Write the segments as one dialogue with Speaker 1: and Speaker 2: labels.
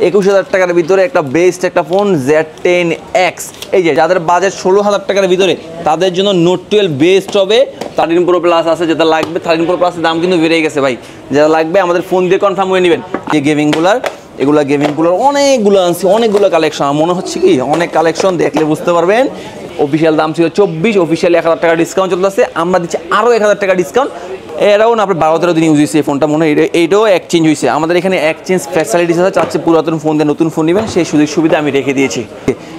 Speaker 1: 21,000 টাকার ভিতরে একটা বেস্ট একটা ফোন Z10X। এই যে যাদের বাজেট 16,000 টাকার ভিতরে তাদের জন্য নোট 12 বেস্ট হবে। 13 প্রো প্লাস আছে, যেটা লাগবে 13 প্রো প্লাসের দাম কিন্তু বেড়ে গেছে ভাই, যেটা লাগবে আমাদের ফোন দিয়ে কনফার্ম করে নেবেন। যে গেমিংগুলার এগুলা গেমিংগুলোর অনেকগুলো আনছি, অনেকগুলো কালেকশন। মনে হচ্ছে কি অনেক কালেকশন, দেখলে বুঝতে পারবেন। অফিসিয়াল দাম ছিল 24, অফিসিয়ালি 1000 টাকা ডিসকাউন্ট চলতেছে, আমরা দিচ্ছি আরও 1000 টাকা ডিসকাউন্ট। এরাও না আপনার 12-13 দিন ইউজ হয়েছে এই ফোনটা, মনে হয় এইটাও এক্সচেঞ্জ হয়েছে। আমাদের এখানে এক্সচেঞ্জ ফ্যাসিলিটিস আছে, চাচ্ছে পুরাতন ফোন দিয়ে নতুন ফোন নেবেন সেই সুযোগ সুবিধা আমি রেখে দিয়েছি।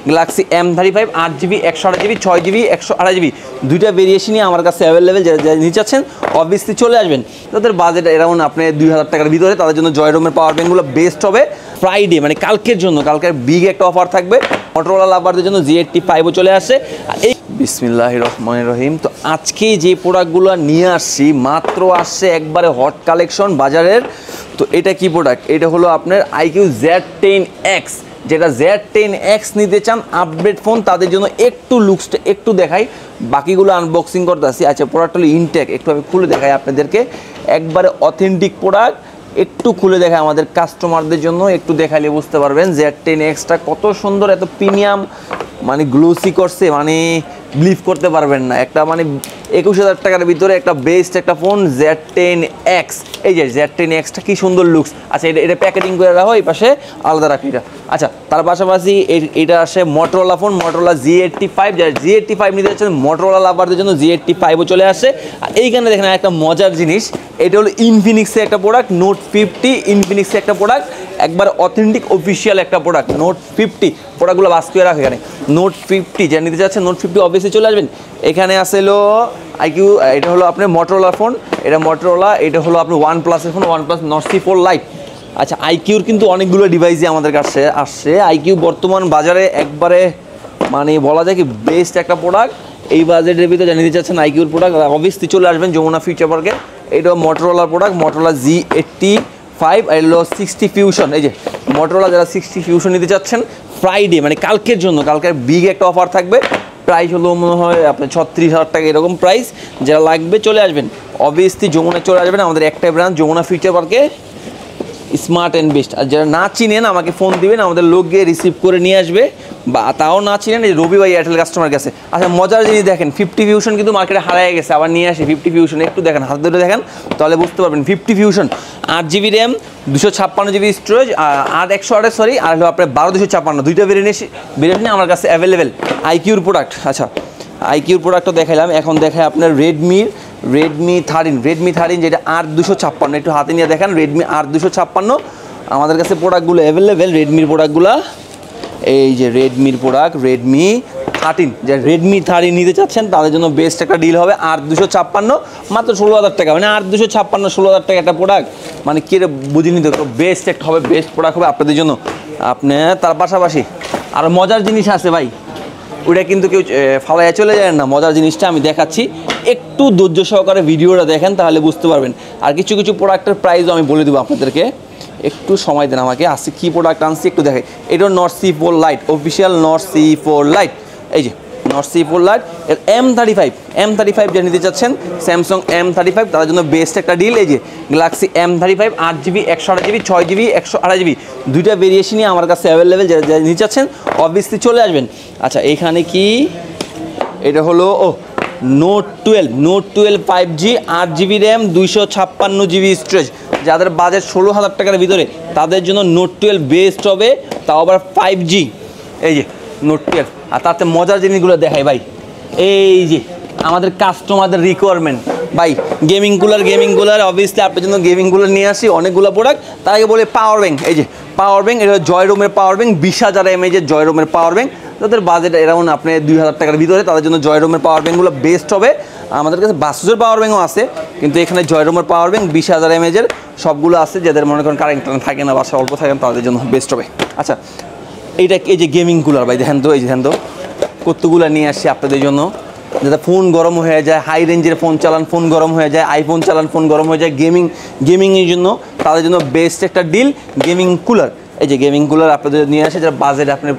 Speaker 1: Galaxy M35 8GB 128GB 6GB 128GB দুইটা ভেরিয়েশনই আমার কাছে অ্যাভেলেবেল। যারা নিতে চাচ্ছেন অবভিয়াসলি চলে আসবেন। তাদের বাজেট এরাউন্ড আপনি 2000 টাকার ভিতরে, তাদের জন্য জয়রুমের পাওয়ার ব্যাঙ্কগুলো বেস্ট হবে। ফ্রাইডে মানে কালকের জন্য, কালকের বিগ একটা অফার থাকবে মোটরোলা লাভারদের জন্য। Z85ও চলে আসে। আর এই বিসমিল্লাহির রহমানির রহিম। তো আজকে যে প্রোডাক্টগুলো নিয়ে আসছি মাত্র আসছে একবারে হট কালেকশন বাজারের। তো এটা কি প্রোডাক্ট? এটা হলো আপনার IQ Z10X। যেটা Z10X নিতে চান আপডেট ফোন, তাদের জন্য একটু লুকসটা একটু দেখাই, বাকিগুলো আনবক্সিং করতে আসি। আচ্ছা, প্রোডাক্ট হলো ইনটেক, একটু আমি খুলে দেখাই আপনাদেরকে। একবারে অথেন্টিক প্রোডাক্ট, একটু খুলে দেখায় আমাদের কাস্টমারদের জন্য, একটু দেখাইলে বুঝতে পারবেন Z10Xটা কত সুন্দর, এত প্রিমিয়াম, মানে গ্লোসি করছে, মানে বিলিভ করতে পারবেন না। একটা মানে 21,000 টাকার ভিতরে একটা বেস্ট একটা ফোন Z10X। এই যে Z10Xটা কি সুন্দর লুকস। আচ্ছা, এটা প্যাকেটিং করে রাখো, এই পাশে আলাদা রাখি এটা। আচ্ছা, তার পাশাপাশি এটা আসে মোটরোলা ফোন, মোটরোলা Z85। যারা Z85 নিতে চাচ্ছেন মোটরোলা লাভারদের জন্য Z85ও চলে আসে। আর এইখানে দেখেন একটা মজার জিনিস, এটা হলো ইনফিনিক্সের একটা প্রোডাক্ট, নোট 50 ইনফিনিক্সের একটা প্রোডাক্ট, একবার অথেন্টিক অফিসিয়াল একটা প্রোডাক্ট। নোট 50 প্রোডাক্টগুলো বাস করে রাখে এখানে। নোট 50 যারা নিতে চাচ্ছেন নোট 50 অবভিয়াসলি চলে আসবেন। এখানে আসলো IQ, এটা হলো আপনার মোটরোলা ফোন, এটা মোটরোলা, এটা হলো আপনার OnePlus-এর phone, OnePlus Nord C4 Lite। আচ্ছা, IQর কিন্তু অনেকগুলো ডিভাইসই আমাদের কাছে আসছে। IQ বর্তমান বাজারে একবারে মানে বলা যায় কি বেস্ট একটা প্রোডাক্ট। এই বাজেটের ভিতরে যারা নিতে চাচ্ছেন IQর প্রোডাক্ট অবভিয়াসলি চলে আসবেন যমুনা ফিউচার পার্কে। এটা মোটরোলার প্রোডাক্ট, মোটরোলা Z85 আর হলো 60 ফিউশন। এই যে মোটরোলা যারা 60 ফিউশন নিতে চাচ্ছেন ফ্রাইডে মানে কালকের জন্য, কালকের বিগ একটা অফার থাকবে। প্রাইস হলো মনে হয় আপনার 36,000 টাকা এরকম প্রাইস। যারা লাগবে চলে আসবেন অবভিয়াসলি যমুনা চলে আসবেন, আমাদের একটাই ব্রাঞ্চ যমুনা ফিউচার পার্কে, স্মার্ট অ্যান্ড বেস্ট। আর যারা না চিনেন আমাকে ফোন দিবেন, আমাদের লোক গিয়ে রিসিভ করে নিয়ে আসবে। বা তাও না চিনেন এই রবি ভাই এয়ারটেল কাস্টমার কাছে। আচ্ছা, মজার জিনিস দেখেন, 50 ফিউশন কিন্তু মার্কেটে হারিয়ে গেছে, আবার নিয়ে আসে 50 ফিউশন। একটু দেখেন, হাত ধরে দেখেন তাহলে বুঝতে পারবেন। 50 fusion 8GB RAM 256GB storage, আর 128 সরি, আর হলো আপনার 12 256 দুইটা ভেরিয়েন্ট আমার কাছে অ্যাভেলেবেল IQর প্রোডাক্ট। আচ্ছা, IQর প্রোডাক্টও দেখাইলাম, এখন দেখায় আপনার রেডমি 13 যেটা R256। একটু হাতে নিয়ে দেখেন, রেডমি R256 আমাদের কাছে প্রোডাক্টগুলো অ্যাভেলেবেল। রেডমির প্রোডাক্টগুলো এই যে রেডমির প্রোডাক্ট, রেডমি 13, যে রেডমি 13 নিতে চাচ্ছেন তাদের জন্য বেস্ট একটা ডিল হবে। R256 মাত্র 16,000 টাকা, মানে R256 16,000 টাকা একটা প্রোডাক্ট, মানে কে বুঝিনি তো, বেস্ট একটা হবে, বেস্ট প্রোডাক্ট হবে আপনাদের জন্য। আপনি তার পাশাপাশি আর মজার জিনিস আছে ভাই, ওটা কিন্তু কেউ ফালাইয়া চলে যায় না। মজার জিনিসটা আমি দেখাচ্ছি, একটু ধৈর্য সহকারে ভিডিওটা দেখেন তাহলে বুঝতে পারবেন। আর কিছু কিছু প্রোডাক্টের প্রাইসও আমি বলে দেবো আপনাদেরকে, একটু সময় দেন আমাকে। আসছে কী প্রোডাক্ট আনছি একটু দেখে। এটা Nord C4 Lite, official Nord C4 Lite। এই যে Nord C4 Lite এর M35 যা নিতে চাচ্ছেন স্যামসাং M35 তাদের জন্য বেস্ট একটা ডিল। এই যে Galaxy M35 8GB 128GB 6GB 128GB দুইটা ভেরিয়েশনই আমার কাছে অ্যাভেলেবেল। যারা নিতে চাচ্ছেন অবভিয়াসলি চলে আসবেন। আচ্ছা, এইখানে কি এটা হলো note 12 5G 8GB RAM 256GB storage. যাদের বাজেট 16,000 টাকার ভিতরে তাদের জন্য নোট 12 বেস্ট হবে, তাও আবার 5G। এই যে নোট 12। আর তাতে মজার জিনিসগুলো দেখাই ভাই, এই যে আমাদের কাস্টমারদের রিকোয়ারমেন্ট ভাই, গেমিং কুলার অবভিয়াসলি আপনার জন্য গেমিং কুলার নিয়ে আসি অনেকগুলো প্রোডাক্ট। তার আগে বলে পাওয়ার ব্যাঙ্ক, এই যে পাওয়ার ব্যাঙ্ক, এটা জয়রুমের পাওয়ার ব্যাঙ্ক, 20,000 mAh জয়রুমের পাওয়ার ব্যাঙ্ক। তাদের বাজেট এরাউন্ড আপনি 2,000 টাকার ভিতরে, তাদের জন্য জয়রুমের পাওয়ার ব্যাঙ্কগুলো বেস্ট হবে। আমাদের কাছে বাসুসের পাওয়ার ব্যাঙ্কও আছে, কিন্তু এখানে জয়রুমের পাওয়ার ব্যাঙ্ক 20,000 mAh সবগুলো আছে। যাদের মনে করেন কারেন্ট থাকে না, বাসা অল্প থাকেন, তাদের জন্য বেস্ট হবে। আচ্ছা, এইটা এই যে গেমিং কুলার ভাই দেখেন তো, এই যে দেখেন তো কতগুলো নিয়ে আসছি আপনাদের জন্য। যাতে ফোন গরম হয়ে যায়, হাই রেঞ্জের ফোন চালান ফোন গরম হয়ে যায়, আইফোন চালান ফোন গরম হয়ে যায়, গেমিংয়ের জন্য তাদের জন্য বেস্ট একটা ডিল গেমিং কুলার। এই যে গেমিং কুলার আপনাদের নিয়ে আসে, যারা বাজেট আপনার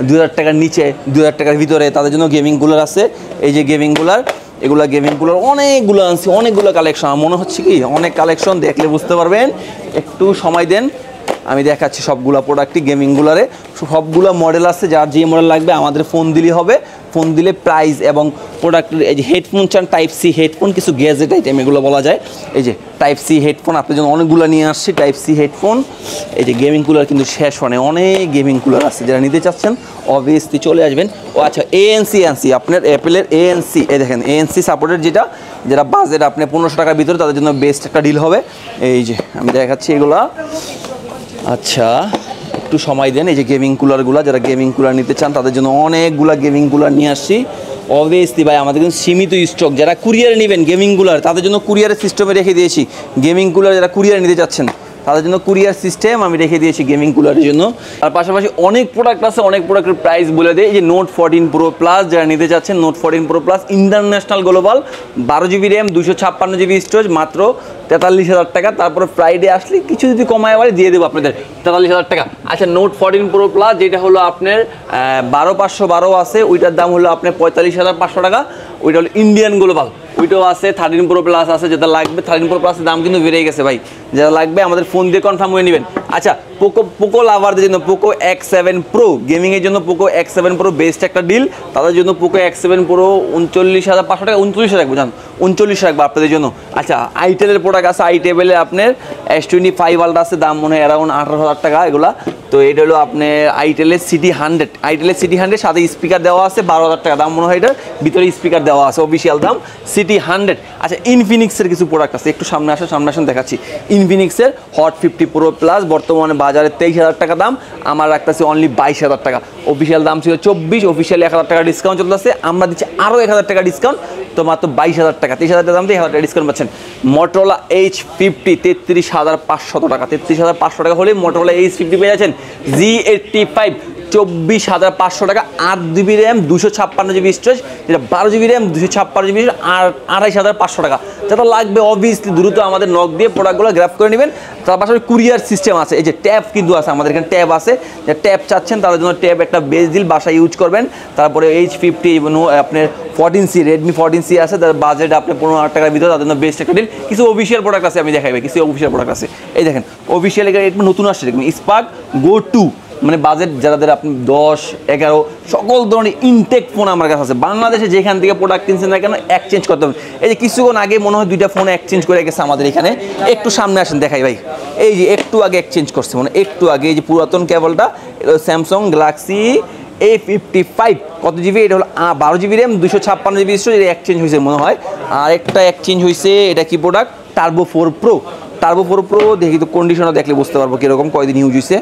Speaker 1: 2,000 টাকার নিচে 2,000 টাকার ভিতরে তাদের জন্য গেমিং কুলার আছে। এই যে গেমিং কুলার, এগুলো গেমিং কুলার অনেকগুলো আনছি, অনেকগুলো কালেকশন। মনে হচ্ছে কি অনেক কালেকশন, দেখলে বুঝতে পারবেন। একটু সময় দেন, আমি দেখাচ্ছি সবগুলা প্রোডাক্টই গেমিংগুলারে সবগুলো মডেল আছে, যার যে মডেল লাগবে আমাদের ফোন দিলেই হবে। ফোন দিলে প্রাইস এবং প্রোডাক্টের এই যে হেডফোন চান টাইপ সি হেডফোন, কিছু গ্যাজেট আইটেম এগুলো বলা যায়। এই যে টাইপ সি হেডফোন আপনার জন্য অনেকগুলো নিয়ে আসছি টাইপ সি হেডফোন। এই যে গেমিং কুলার কিন্তু শেষ হয় না, অনেক গেমিং কুলার আছে, যারা নিতে চাচ্ছেন অবভিয়াসলি চলে আসবেন। ও আচ্ছা এএনসি আপনার অ্যাপেলের এএনসি, এই দেখেন এএনসি সাপোর্টেড যেটা বাজেট আপনি 1500 টাকার ভিতরে তাদের জন্য বেস্ট একটা ডিল হবে। এই যে আমি দেখাচ্ছি এগুলা। আচ্ছা একটু সময় দেন। এই যে গেমিং কুলারগুলো, যারা গেমিং কুলার নিতে চান তাদের জন্য অনেকগুলা গেমিং কুলার নিয়ে আসছি। অবভিয়াসলি ভাই আমাদের কিন্তু সীমিত স্টক, যারা কুরিয়ারে নেবেন গেমিং কুলার তাদের জন্য কুরিয়ারের সিস্টেমে রেখে দিয়েছি। গেমিং কুলার যারা কুরিয়ারে নিতে চাচ্ছেন তাদের জন্য কুরিয়ার সিস্টেম আমি রেখে দিয়েছি গেমিং কুলারের জন্য। আর পাশাপাশি অনেক প্রোডাক্ট আছে, অনেক প্রোডাক্টের প্রাইস বলে দেয়। এই যে নোট 14 প্রো প্লাস যারা নিতে চাচ্ছেন, note 14 pro plus international global 12 GB RAM 256 GB storage মাত্র 43,000 টাকা। তারপরে ফ্রাইডে আসলে কিছু যদি কমায় আবার দিয়ে দেবো আপনাদের 43,000 টাকা। আচ্ছা নোট 14 প্রো প্লাস যেটা হলো আপনার 12512 আছে, ওইটার দাম হলো আপনার 45,500 টাকা। ওইটা হলো ইন্ডিয়ান গ্লোবাল। ওইটাও আছে 13 প্রো প্লাস আছে, যেটা লাগবে 13 প্রো প্লাসের দাম কিন্তু বেড়ে গেছে ভাই, যারা লাগবে আমাদের ফোন দিয়ে কনফার্ম হয়ে নেবেন। আচ্ছা পোকো লাভারদের জন্য পোকো X7 প্রো গেমিংয়ের জন্য পোকো X7 প্রো বেস্ট একটা ডিল। তাদের জন্য পোকো X7 প্রো 39,500 টাকা, 39 রাখবো জান, 39 রাখবো আপনাদের জন্য। আচ্ছা আইটেলের প্রোডাক্ট আছে, আইটেলের আপনার S25 আলট্রা আছে, দাম মনে হয় অ্যারাউন্ড 18,000 টাকা এগুলা। তো এটা হলো আপনার আইটেলের সিটি 100 সাথে স্পিকার দেওয়া আছে 12,000 টাকা দাম মনে হয়, এটার ভিতরে স্পিকার দেওয়া আছে অফিসিয়াল দাম সিটি 100। আচ্ছা ইনফিনিক্সের কিছু প্রোডাক্ট আছে, একটু সামনে আসুন দেখাচ্ছি। ইনফিনিক্সের হট 50 প্রো প্লাস বর্তমানে বাজারে 23,000 টাকা দাম, আমার রাখতেছি অনলি 22,000 টাকা। অফিসিয়াল দাম ছিল 24, অফিসিয়াল 1,000 টাকা ডিসকাউন্ট চলতেছে, আমরা দিচ্ছি আরও 1,000 টাকা ডিসকাউন্ট, তো মাত্র 22,000 টাকা। 23,000 টাকা দাম দিয়ে 1,000 টাকা ডিসকাউন্ট পাচ্ছেন। মোটরোলা H50 33,500 টাকা, 33,500 টাকা হলে মোটরোলা H50 পেয়ে যাচ্ছেন। Z85 24,500 টাকা, 8 জিবি র্যাম 256 জিবি স্টোরেজ, যেটা 12 জিবি র্যাম 256 জিবি আর 28,500 টাকা। যেটা লাগবে অবভিয়াসলি দ্রুত আমাদের নক দিয়ে প্রোডাক্টগুলো গ্র্যাব করে নেবেন। তার পাশাপাশি কুরিয়ার সিস্টেম আছে, এই যে ট্যাব কিন্তু আছে আমাদের এখানে, ট্যাব আছে, যে ট্যাব চাচ্ছেন তাদের জন্য ট্যাব একটা বেস্ট ডিল, বাসায় ইউজ করবেন। তারপরে H50 আপনার 14C রেডমি 14C আছে, তার বাজেট আপনার 15,000 টাকার ভিতরে, তাদের জন্য বেস্ট একটা ডিল। কিছু অফিসিয়াল প্রোডাক্ট আছে আমি দেখাইবে, কিছু অফিসিয়াল প্রোডাক্ট আছে। এই দেখেন অফিসিয়াল এটা নতুন আসছে দেখুন, স্পার্ক গো 2, মানে বাজেট যাদের আপনি 10, 11 সকল ধরনের ইনটেক ফোন আমার কাছে আছে। বাংলাদেশে যেখান থেকে প্রোডাক্ট কিনছেন না কেন এক্সচেঞ্জ করতে হবে। এই যে কিছুক্ষণ আগে মনে হয় 2টা ফোন এক্সচেঞ্জ করে গেছে আমাদের এখানে, একটু সামনে আসেন দেখাই ভাই। এই যে একটু আগে এক্সচেঞ্জ করছে, মানে একটু আগে এই যে পুরাতন কেবলটা স্যামসাং গ্যালাক্সি A55 কত জিবি, এটা হলো 12 জিবি র্যাম 256 জিবি স্টোরেজ, এটা এক্সচেঞ্জ হয়েছে মনে হয়। আর একটা এক্সচেঞ্জ হয়েছে, এটা কি প্রোডাক্ট টার্বো 4 প্রো দেখি তো কন্ডিশনটা দেখলে বুঝতে পারবো কীরকম, কয়দিন ইউজ হয়েছে।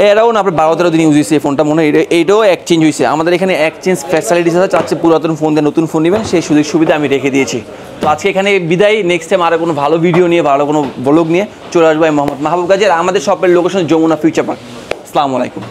Speaker 1: এরাও না আপনার 12-13 দিন ইউজ হয়েছে এই ফোনটা মনে হয়, এইটাও এক্সচেঞ্জ হয়েছে। আমাদের এখানে এক্সচেঞ্জ ফ্যাসিলিটিস আছে, চাচ্ছে পুরাতন ফোন দিয়ে নতুন ফোন নেবেন সেই সুযোগ সুবিধা আমি রেখে দিয়েছি। তো আজকে এখানে বিদায়, নেক্সট টাইম আরও কোনো ভালো ভিডিও নিয়ে ভালো কোনো ব্লগ নিয়ে চলে আসবো। আমি মোহাম্মদ মাহবুব গাজী, আর আমাদের শপের লোকেশন যমুনা ফিউচার পার্ক। আসসালামু আলাইকুম।